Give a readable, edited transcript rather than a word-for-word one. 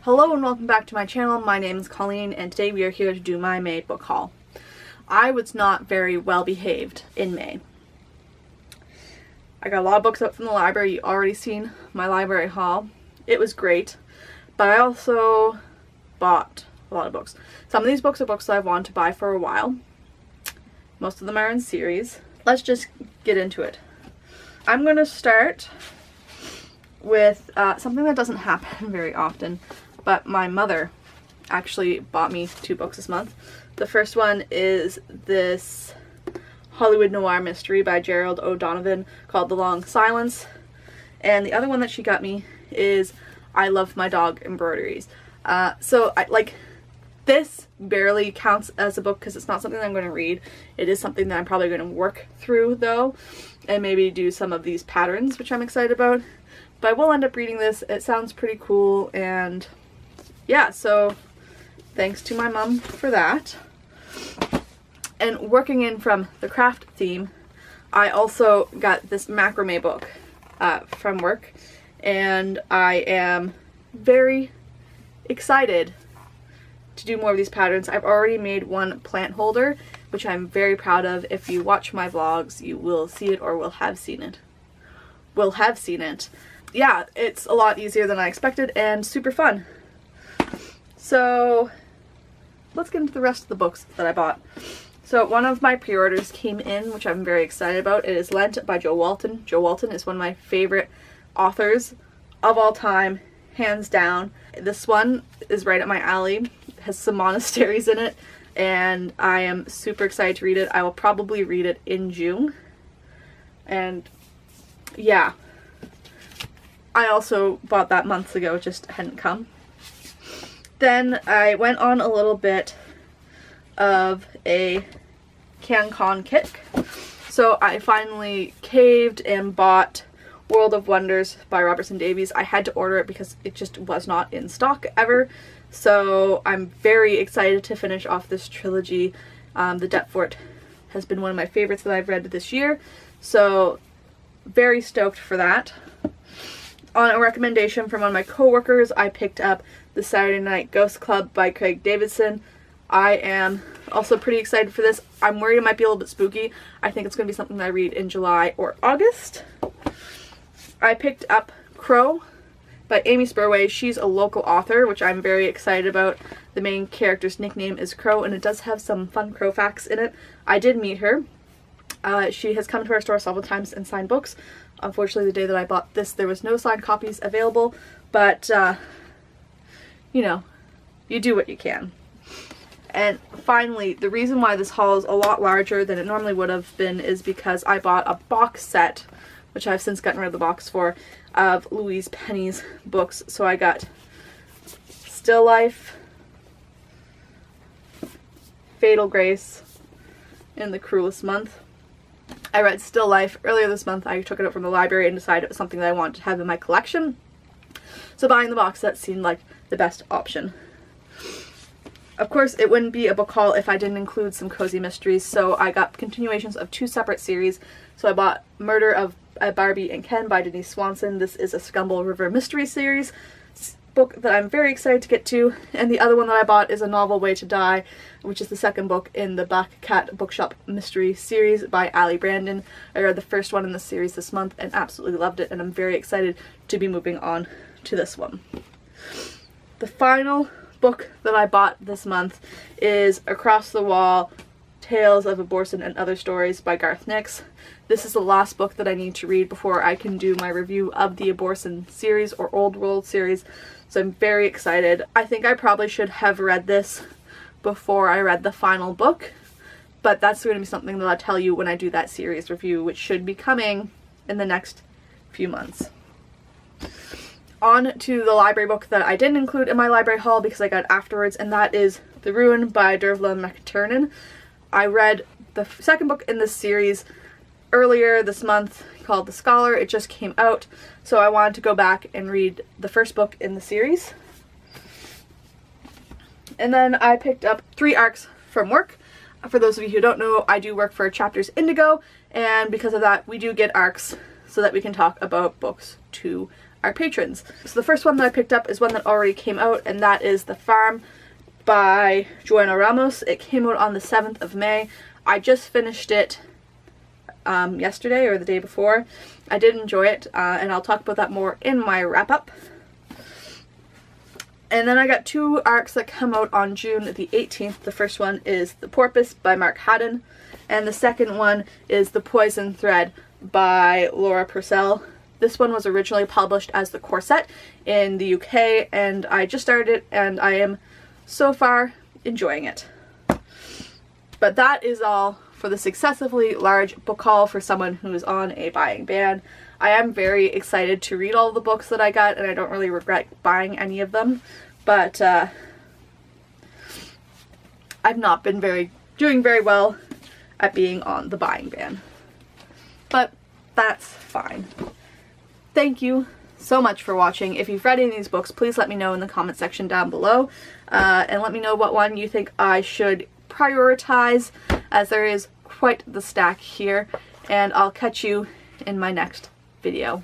Hello and welcome back to my channel. My name is Colleen and today we are here to do my May book haul. I was not very well behaved in May. I got a lot of books out from the library. You already seen my library haul. It was great, but I also bought a lot of books. Some of these books are books that I've wanted to buy for a while. Most of them are in series. Let's just get into it. I'm going to start with something that doesn't happen very often. But my mother actually bought me 2 books this month. The first one is this Hollywood noir mystery by Gerard O'Donovan called The Long Silence. And the other one that she got me is I Love My Dog Embroideries. This barely counts as a book because it's not something that I'm going to read. It is something that I'm probably going to work through though, and maybe do some of these patterns, which I'm excited about. But I will end up reading this. It sounds pretty cool, and yeah, so thanks to my mom for that. And working in from the craft theme, I also got this macrame book from work, and I am very excited to do more of these patterns. I've already made one plant holder, which I'm very proud of. If you watch my vlogs, you will see it or will have seen it. Yeah, it's a lot easier than I expected and super fun. So let's get into the rest of the books that I bought. So one of my pre-orders came in, which I'm very excited about. It is Lent by Walton. Walton is one of my favorite authors of all time, hands down. This one is right up my alley. It has some monasteries in it, and I am super excited to read it. I will probably read it in June. And yeah, I also bought that months ago, it just hadn't come. Then I went on a little bit of a CanCon kick. So I finally caved and bought World of Wonders by Robertson Davies. I had to order it because it just was not in stock ever. So I'm very excited to finish off this trilogy. The Debt Fort has been one of my favorites that I've read this year. So very stoked for that. On a recommendation from one of my coworkers, I picked up The Saturday Night Ghost Club by Craig Davidson. I am also pretty excited for this. I'm worried it might be a little bit spooky. I think it's going to be something that I read in July or August. I picked up Crow by Amy Spurway. She's a local author, which I'm very excited about. The main character's nickname is Crow, and it does have some fun crow facts in it. I did meet her. She has come to our store several times and signed books. Unfortunately, the day that I bought this, there was no signed copies available, but, you know, you do what you can. And finally, the reason why this haul is a lot larger than it normally would have been is because I bought a box set, which I've since gotten rid of the box for, of Louise Penny's books. So I got Still Life, Fatal Grace, and The Cruelest Month. I read Still Life earlier this month. I took it out from the library and decided it was something that I wanted to have in my collection. So buying the box set seemed like the best option. Of course, it wouldn't be a book haul if I didn't include some cozy mysteries, so I got continuations of 2 separate series. So I bought Murder of Barbie and Ken by Denise Swanson. This is a Scumble River mystery series book that I'm very excited to get to, and the other one that I bought is A Novel Way to Die, which is the second book in the Black Cat Bookshop mystery series by Ali Brandon. I read the first one in the series this month and absolutely loved it, and I'm very excited to be moving on to this one. The final book that I bought this month is Across the Wall, Tales of Abortion and Other Stories by Garth. This is the last book that I need to read before I can do my review of the Abortion series or Old World series. So I'm very excited. I think I probably should have read this before I read the final book, but that's going to be something that I'll tell you when I do that series review, which should be coming in the next few months. On to the library book that I didn't include in my library haul because I got afterwards, and that is The Ruin by Dervla and McTiernan. I read the second book in this series earlier this month called The Scholar. It just came out, so I wanted to go back and read the first book in the series. And then I picked up 3 arcs from work. For those of you who don't know, I do work for Chapters Indigo, and because of that we do get arcs so that we can talk about books to our patrons. So the first one that I picked up is one that already came out, and that is The Farm by Joanne Ramos. It came out on the 7th of May. I just finished it yesterday or the day before. I did enjoy it, and I'll talk about that more in my wrap-up. And then I got 2 arcs that come out on June the 18th. The first one is The Porpoise by Mark Haddon, and the second one is The Poison Thread by Laura Purcell. This one was originally published as The Corset in the UK, and I just started it, and I am so far enjoying it. But that is all for this excessively large book haul for someone who is on a buying ban. I am very excited to read all the books that I got, and I don't really regret buying any of them, but I've not been doing very well at being on the buying ban. But that's fine. Thank you so much for watching. If you've read any of these books, please let me know in the comment section down below, and let me know what one you think I should prioritize, as there is quite the stack here, and I'll catch you in my next video.